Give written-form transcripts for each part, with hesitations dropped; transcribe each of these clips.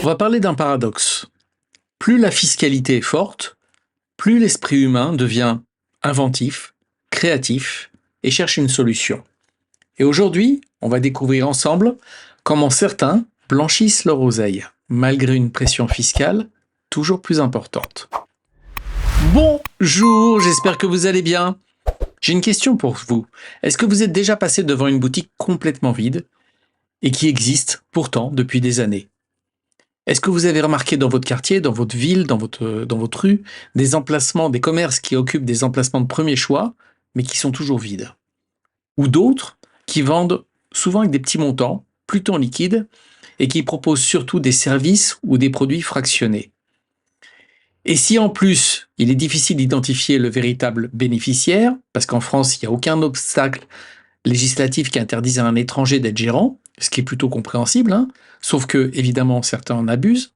va parler d'un paradoxe. Plus la fiscalité est forte, plus l'esprit humain devient inventif, créatif et cherche une solution. Et aujourd'hui, on va découvrir ensemble comment certains blanchissent leur oseille, malgré une pression fiscale toujours plus importante. Bonjour, j'espère que vous allez bien. J'ai une question pour vous. Est-ce que vous êtes déjà passé devant une boutique complètement vide et qui existe pourtant depuis des années? Est-ce que vous avez remarqué dans votre quartier, dans votre ville, dans votre rue, des emplacements, des commerces qui occupent des emplacements de premier choix, mais qui sont toujours vides? Ou d'autres qui vendent souvent avec des petits montants, plutôt en liquide, et qui proposent surtout des services ou des produits fractionnés. Et si en plus, il est difficile d'identifier le véritable bénéficiaire, parce qu'en France, il n'y a aucun obstacle législatif qui interdise à un étranger d'être gérant, ce qui est plutôt compréhensible, hein, sauf que, évidemment, certains en abusent,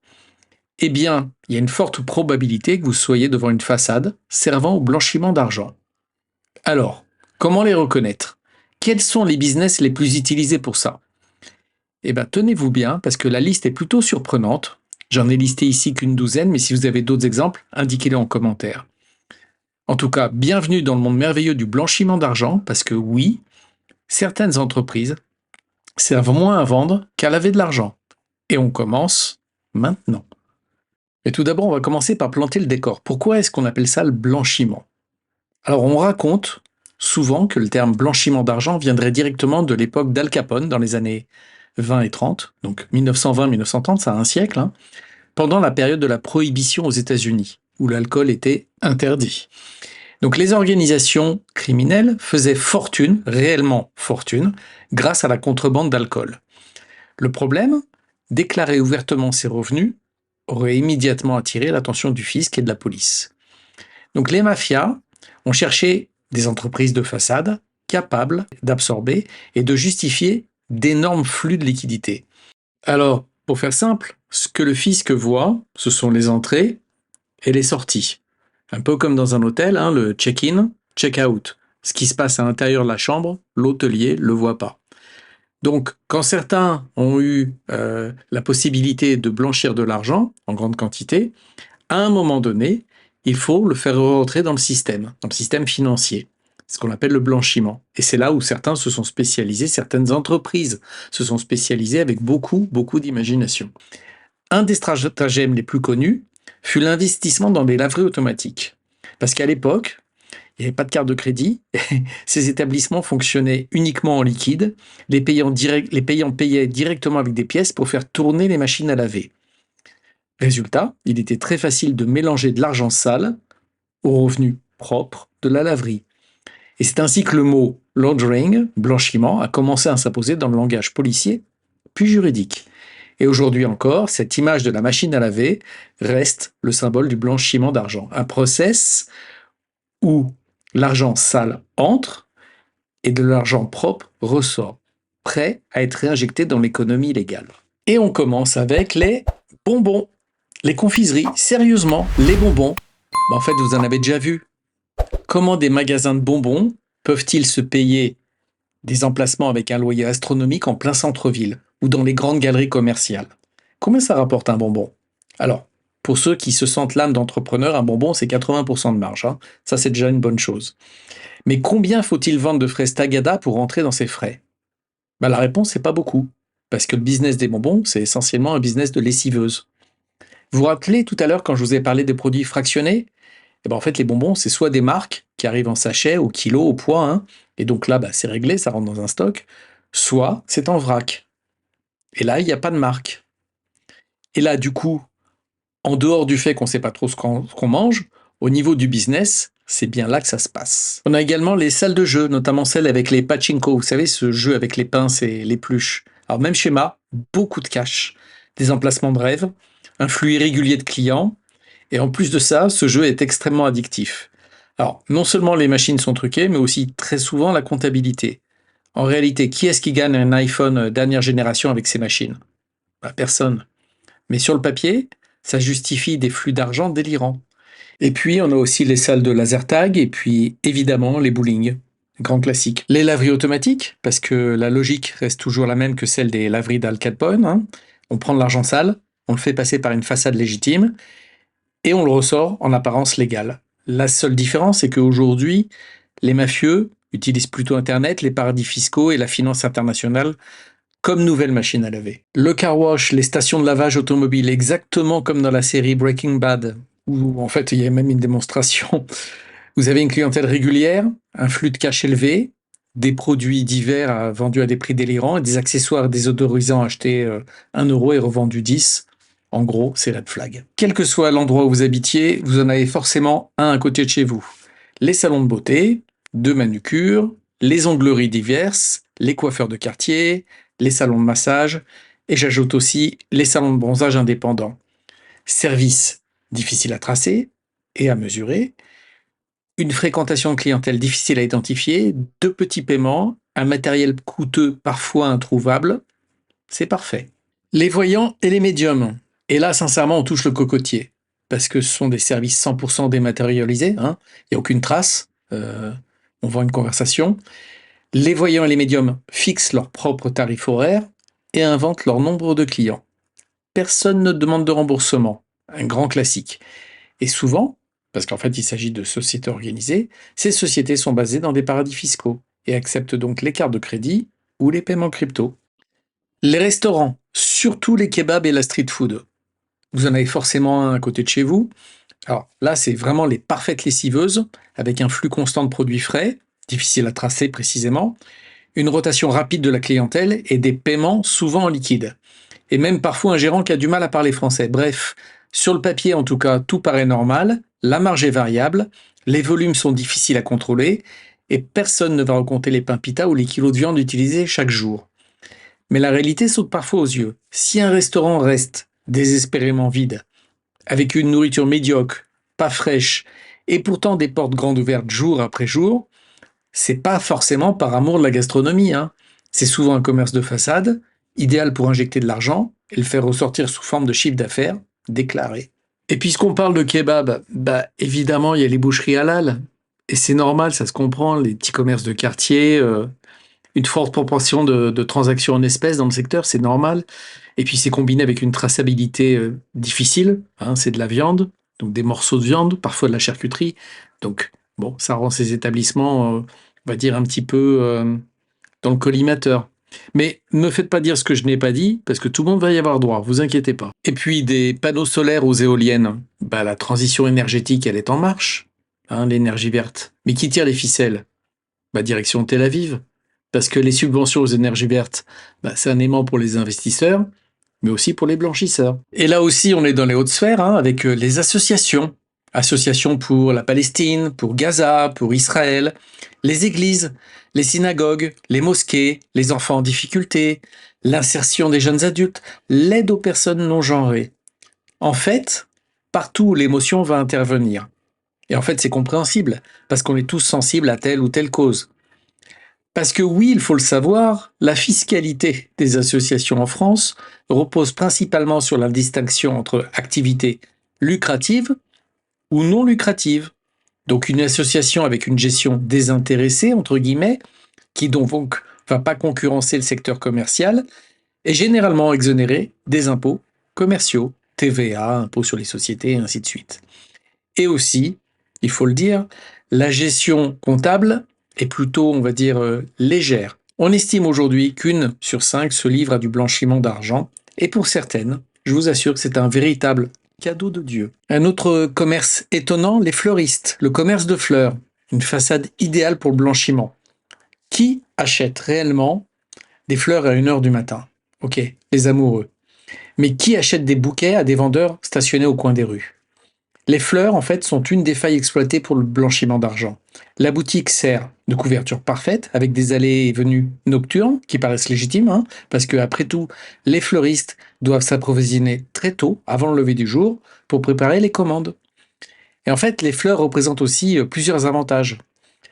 eh bien, il y a une forte probabilité que vous soyez devant une façade servant au blanchiment d'argent. Alors, comment les reconnaître? Quels sont les business les plus utilisés pour ça? Eh bien, tenez-vous bien, parce que la liste est plutôt surprenante. J'en ai listé ici qu'une douzaine, mais si vous avez d'autres exemples, indiquez-les en commentaire. En tout cas, bienvenue dans le monde merveilleux du blanchiment d'argent, parce que oui, certaines entreprises servent moins à vendre qu'à laver de l'argent. Et on commence maintenant. Mais tout d'abord, on va commencer par planter le décor. Pourquoi est-ce qu'on appelle ça le blanchiment? Alors, on raconte souvent que le terme blanchiment d'argent viendrait directement de l'époque d'Al Capone, dans les années 20 et 30, donc 1920-1930, ça a un siècle, hein, pendant la période de la prohibition aux États-Unis, où l'alcool était interdit. Donc les organisations criminelles faisaient fortune, réellement fortune, grâce à la contrebande d'alcool. Le problème, déclarer ouvertement ses revenus aurait immédiatement attiré l'attention du fisc et de la police. Donc les mafias ont cherché des entreprises de façade capables d'absorber et de justifier d'énormes flux de liquidités. Alors, pour faire simple, ce que le fisc voit, ce sont les entrées et les sorties. Un peu comme dans un hôtel, hein, le check-in, check-out. Ce qui se passe à l'intérieur de la chambre, l'hôtelier ne le voit pas. Donc, quand certains ont eu la possibilité de blanchir de l'argent en grande quantité, à un moment donné, il faut le faire rentrer dans le système financier, ce qu'on appelle le blanchiment. Et c'est là où certains se sont spécialisés, certaines entreprises se sont spécialisées avec beaucoup d'imagination. Un des stratagèmes les plus connus fut l'investissement dans des laveries automatiques. Parce qu'à l'époque, il n'y avait pas de carte de crédit, ces établissements fonctionnaient uniquement en liquide, les payants payaient directement avec des pièces pour faire tourner les machines à laver. Résultat, il était très facile de mélanger de l'argent sale aux revenus propres de la laverie. Et c'est ainsi que le mot laundering, blanchiment, a commencé à s'imposer dans le langage policier, puis juridique. Et aujourd'hui encore, cette image de la machine à laver reste le symbole du blanchiment d'argent. Un process où l'argent sale entre et de l'argent propre ressort, prêt à être réinjecté dans l'économie légale. Et on commence avec les bonbons, les confiseries. Sérieusement, les bonbons, en fait, vous en avez déjà vu. Comment des magasins de bonbons peuvent-ils se payer des emplacements avec un loyer astronomique en plein centre-ville ou dans les grandes galeries commerciales? Combien ça rapporte un bonbon? Alors, pour ceux qui se sentent l'âme d'entrepreneur, un bonbon, c'est 80% de marge. Hein. Ça, c'est déjà une bonne chose. Mais combien faut-il vendre de fraises Tagada pour rentrer dans ces frais? La réponse, c'est pas beaucoup. Parce que le business des bonbons, c'est essentiellement un business de lessiveuse. Vous vous rappelez tout à l'heure quand je vous ai parlé des produits fractionnés? En fait, les bonbons, c'est soit des marques qui arrivent en sachet, au kilo, au poids, hein, et donc là, c'est réglé, ça rentre dans un stock, soit c'est en vrac. Et là, il n'y a pas de marque. Et là, du coup, en dehors du fait qu'on ne sait pas trop ce qu'on mange, au niveau du business, c'est bien là que ça se passe. On a également les salles de jeu, notamment celles avec les pachinko, vous savez, ce jeu avec les pinces et les pluches. Alors même schéma, beaucoup de cash, des emplacements de rêve, un flux irrégulier de clients, et en plus de ça, ce jeu est extrêmement addictif. Alors, non seulement les machines sont truquées, mais aussi très souvent la comptabilité. En réalité, qui est-ce qui gagne un iPhone dernière génération avec ces machines? Personne. Mais sur le papier, ça justifie des flux d'argent délirants. Et puis, on a aussi les salles de laser tag, et puis évidemment les bowling, grand classique. Les laveries automatiques, parce que la logique reste toujours la même que celle des laveries d'Al Capone. Hein. On prend de l'argent sale, on le fait passer par une façade légitime et on le ressort en apparence légale. La seule différence, c'est qu'aujourd'hui, les mafieux utilisent plutôt Internet, les paradis fiscaux et la finance internationale comme nouvelle machine à laver. Le car wash, les stations de lavage automobile, exactement comme dans la série Breaking Bad, où en fait il y a même une démonstration. Vous avez une clientèle régulière, un flux de cash élevé, des produits divers vendus à des prix délirants et des accessoires désodorisants achetés 1 euro et revendus 10. En gros, c'est red flag. Quel que soit l'endroit où vous habitiez, vous en avez forcément un à côté de chez vous. Les salons de beauté, de manucure, les ongleries diverses, les coiffeurs de quartier, les salons de massage, et j'ajoute aussi les salons de bronzage indépendants. Service difficile à tracer et à mesurer, une fréquentation de clientèle difficile à identifier, de petits paiements, un matériel coûteux parfois introuvable, c'est parfait. Les voyants et les médiums. Et là, sincèrement, on touche le cocotier, parce que ce sont des services 100% dématérialisés, il n'y a aucune trace, on vend une conversation. Les voyants et les médiums fixent leurs propres tarifs horaires et inventent leur nombre de clients. Personne ne demande de remboursement, un grand classique. Et souvent, parce qu'en fait il s'agit de sociétés organisées, ces sociétés sont basées dans des paradis fiscaux et acceptent donc les cartes de crédit ou les paiements crypto. Les restaurants, surtout les kebabs et la street food. Vous en avez forcément un à côté de chez vous. Alors là, c'est vraiment les parfaites lessiveuses, avec un flux constant de produits frais, difficile à tracer précisément, une rotation rapide de la clientèle et des paiements souvent en liquide. Et même parfois un gérant qui a du mal à parler français. Bref, sur le papier en tout cas, tout paraît normal, la marge est variable, les volumes sont difficiles à contrôler et personne ne va recompter les pains pita ou les kilos de viande utilisés chaque jour. Mais la réalité saute parfois aux yeux. Si un restaurant reste désespérément vide, avec une nourriture médiocre, pas fraîche, et pourtant des portes grandes ouvertes jour après jour, c'est pas forcément par amour de la gastronomie. C'est souvent un commerce de façade, idéal pour injecter de l'argent et le faire ressortir sous forme de chiffre d'affaires déclaré. Et puisqu'on parle de kebab, évidemment il y a les boucheries halal. Et c'est normal, ça se comprend, les petits commerces de quartier, une forte proportion de transactions en espèces dans le secteur, c'est normal. Et puis c'est combiné avec une traçabilité difficile, c'est de la viande, donc des morceaux de viande, parfois de la charcuterie. Donc bon, ça rend ces établissements, on va dire, un petit peu dans le collimateur. Mais ne me faites pas dire ce que je n'ai pas dit, parce que tout le monde va y avoir droit, vous inquiétez pas. Et puis des panneaux solaires aux éoliennes, la transition énergétique, elle est en marche, l'énergie verte. Mais qui tire les ficelles? Direction Tel Aviv. Parce que les subventions aux énergies vertes, c'est un aimant pour les investisseurs, mais aussi pour les blanchisseurs. Et là aussi, on est dans les hautes sphères, avec les associations. Associations pour la Palestine, pour Gaza, pour Israël, les églises, les synagogues, les mosquées, les enfants en difficulté, l'insertion des jeunes adultes, l'aide aux personnes non genrées. En fait, partout où l'émotion va intervenir. Et en fait, c'est compréhensible, parce qu'on est tous sensibles à telle ou telle cause. Parce que oui, il faut le savoir, la fiscalité des associations en France repose principalement sur la distinction entre activités lucratives ou non lucratives. Donc une association avec une gestion désintéressée, entre guillemets, qui donc va pas concurrencer le secteur commercial, est généralement exonérée des impôts commerciaux, TVA, impôts sur les sociétés, et ainsi de suite. Et aussi, il faut le dire, la gestion comptable est plutôt, on va dire, légère. On estime aujourd'hui qu'1 sur 5 se livre à du blanchiment d'argent, et pour certaines, je vous assure que c'est un véritable cadeau de Dieu. Un autre commerce étonnant, les fleuristes, le commerce de fleurs, une façade idéale pour le blanchiment. Qui achète réellement des fleurs à 1h du matin? Ok, les amoureux. Mais qui achète des bouquets à des vendeurs stationnés au coin des rues? Les fleurs, en fait, sont une des failles exploitées pour le blanchiment d'argent. La boutique sert de couverture parfaite, avec des allées et venues nocturnes, qui paraissent légitimes, parce que, après tout, les fleuristes doivent s'approvisionner très tôt, avant le lever du jour, pour préparer les commandes. Et en fait, les fleurs représentent aussi plusieurs avantages.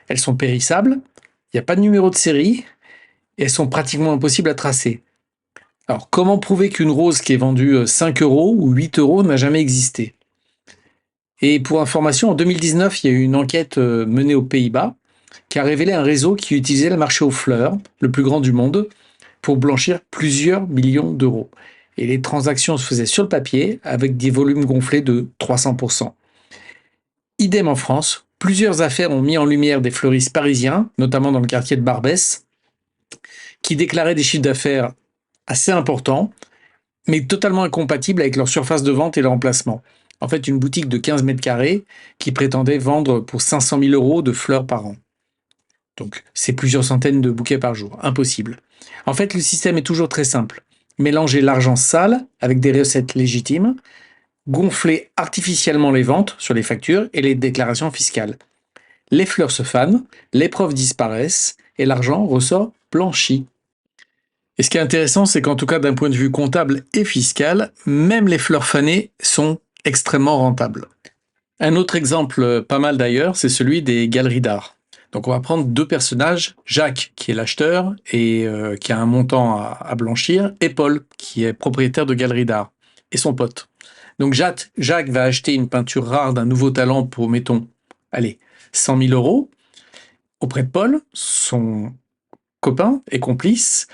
Elles sont périssables, il n'y a pas de numéro de série, et elles sont pratiquement impossibles à tracer. Alors, comment prouver qu'une rose qui est vendue 5 euros ou 8 euros n'a jamais existé? Et pour information, en 2019, il y a eu une enquête menée aux Pays-Bas qui a révélé un réseau qui utilisait le marché aux fleurs, le plus grand du monde, pour blanchir plusieurs millions d'euros. et les transactions se faisaient sur le papier avec des volumes gonflés de 300%. Idem en France, plusieurs affaires ont mis en lumière des fleuristes parisiens, notamment dans le quartier de Barbès, qui déclaraient des chiffres d'affaires assez importants, mais totalement incompatibles avec leur surface de vente et leur emplacement. En fait, une boutique de 15 mètres carrés qui prétendait vendre pour 500 000 € de fleurs par an. Donc, c'est plusieurs centaines de bouquets par jour. Impossible. En fait, le système est toujours très simple. Mélanger l'argent sale avec des recettes légitimes, gonfler artificiellement les ventes sur les factures et les déclarations fiscales. Les fleurs se fanent, les preuves disparaissent et l'argent ressort blanchi. Et ce qui est intéressant, c'est qu'en tout cas, d'un point de vue comptable et fiscal, même les fleurs fanées sont extrêmement rentables. Un autre exemple, pas mal d'ailleurs, c'est celui des galeries d'art. Donc on va prendre deux personnages, Jacques qui est l'acheteur et qui a un montant à blanchir, et Paul qui est propriétaire de galerie d'art, et son pote. Donc Jacques va acheter une peinture rare d'un nouveau talent pour, mettons, allez, 100 000 € auprès de Paul, son copain et complice.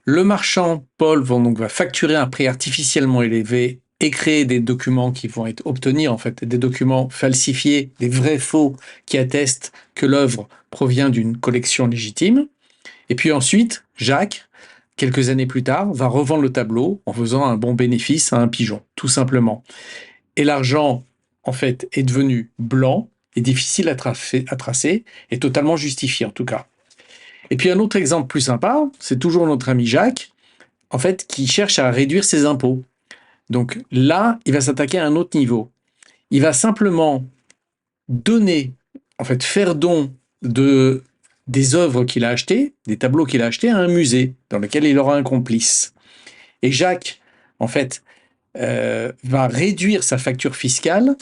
Le marchand, Paul, va facturer un prix artificiellement élevé et créer des documents qui vont obtenir en fait des documents falsifiés, des vrais faux qui attestent que l'œuvre provient d'une collection légitime. Et puis ensuite, Jacques, quelques années plus tard, va revendre le tableau en faisant un bon bénéfice à un pigeon, tout simplement. Et l'argent, en fait, est devenu blanc et difficile à tracer et totalement justifié en tout cas. Et puis un autre exemple plus sympa, c'est toujours notre ami Jacques, en fait, qui cherche à réduire ses impôts. Donc là, il va s'attaquer à un autre niveau. Il va simplement donner, en fait, faire don des œuvres qu'il a achetées, des tableaux qu'il a achetés à un musée dans lequel il aura un complice. Et Jacques, en fait, va réduire sa facture fiscale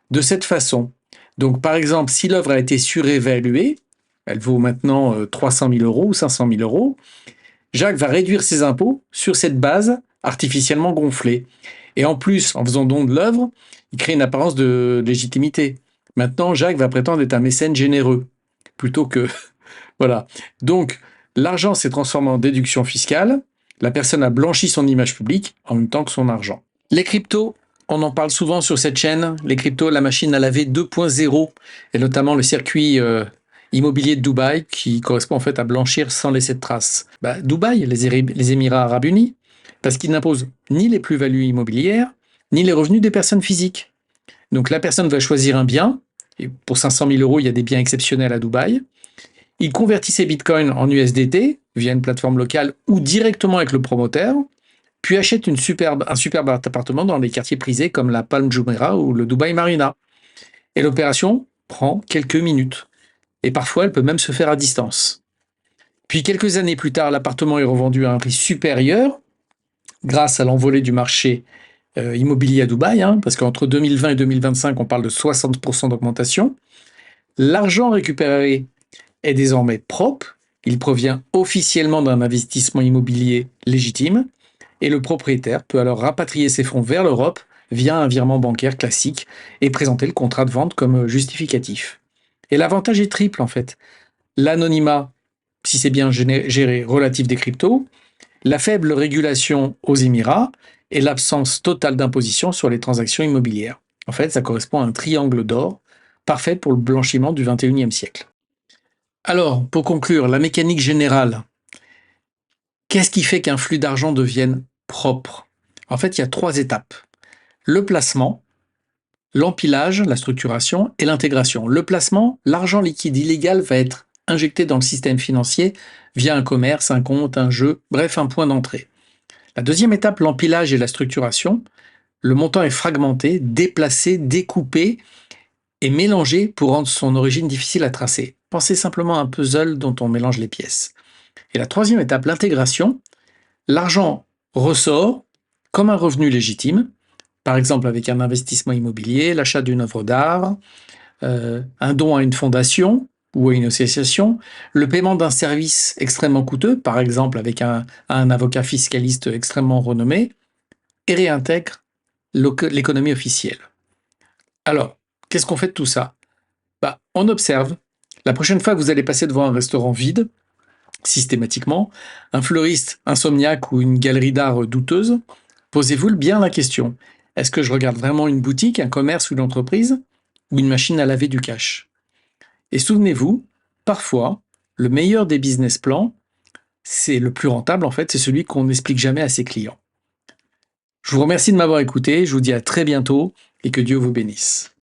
de cette façon. Donc, par exemple, si l'œuvre a été surévaluée, elle vaut maintenant 300 000 € ou 500 000 €, Jacques va réduire ses impôts sur cette base artificiellement gonflée. Et en plus, en faisant don de l'œuvre, il crée une apparence de légitimité. Maintenant, Jacques va prétendre être un mécène généreux, plutôt que... Voilà. Donc, l'argent s'est transformé en déduction fiscale, la personne a blanchi son image publique en même temps que son argent. Les cryptos, on en parle souvent sur cette chaîne. Les cryptos, la machine à laver 2.0, et notamment le circuit immobilier de Dubaï, qui correspond en fait à blanchir sans laisser de traces. Dubaï, les Émirats Arabes Unis, parce qu'ils n'imposent ni les plus-values immobilières, ni les revenus des personnes physiques. Donc la personne va choisir un bien, et pour 500 000 €, il y a des biens exceptionnels à Dubaï. Il convertit ses bitcoins en USDT via une plateforme locale ou directement avec le promoteur, puis achète un superbe appartement dans des quartiers prisés comme la Palm Jumeirah ou le Dubai Marina. Et l'opération prend quelques minutes. Et parfois, elle peut même se faire à distance. Puis quelques années plus tard, l'appartement est revendu à un prix supérieur grâce à l'envolée du marché immobilier à Dubaï, parce qu'entre 2020 et 2025, on parle de 60% d'augmentation. L'argent récupéré est désormais propre, il provient officiellement d'un investissement immobilier légitime, et le propriétaire peut alors rapatrier ses fonds vers l'Europe via un virement bancaire classique et présenter le contrat de vente comme justificatif. Et l'avantage est triple en fait. L'anonymat, si c'est bien géré, relatif des cryptos, la faible régulation aux Émirats et l'absence totale d'imposition sur les transactions immobilières. En fait, ça correspond à un triangle d'or, parfait pour le blanchiment du XXIe siècle. Alors, pour conclure, la mécanique générale, qu'est-ce qui fait qu'un flux d'argent devienne propre? En fait, il y a 3 étapes. Le placement, l'empilage, la structuration et l'intégration. Le placement, l'argent liquide illégal va être injecté dans le système financier via un commerce, un compte, un jeu, bref, un point d'entrée. La deuxième étape, l'empilage et la structuration. Le montant est fragmenté, déplacé, découpé et mélangé pour rendre son origine difficile à tracer. Pensez simplement à un puzzle dont on mélange les pièces. Et la troisième étape, l'intégration. L'argent ressort comme un revenu légitime, par exemple avec un investissement immobilier, l'achat d'une œuvre d'art, un don à une fondation ou à une association, le paiement d'un service extrêmement coûteux, par exemple avec un avocat fiscaliste extrêmement renommé, et réintègre l'économie officielle. Alors, qu'est-ce qu'on fait de tout ça? On observe. La prochaine fois que vous allez passer devant un restaurant vide, systématiquement, un fleuriste insomniaque ou une galerie d'art douteuse, Posez-vous bien la question. Est-ce que je regarde vraiment une boutique, un commerce ou une entreprise, ou une machine à laver du cash? Et souvenez-vous, parfois, le meilleur des business plans, c'est le plus rentable en fait, c'est celui qu'on n'explique jamais à ses clients. Je vous remercie de m'avoir écouté, je vous dis à très bientôt et que Dieu vous bénisse.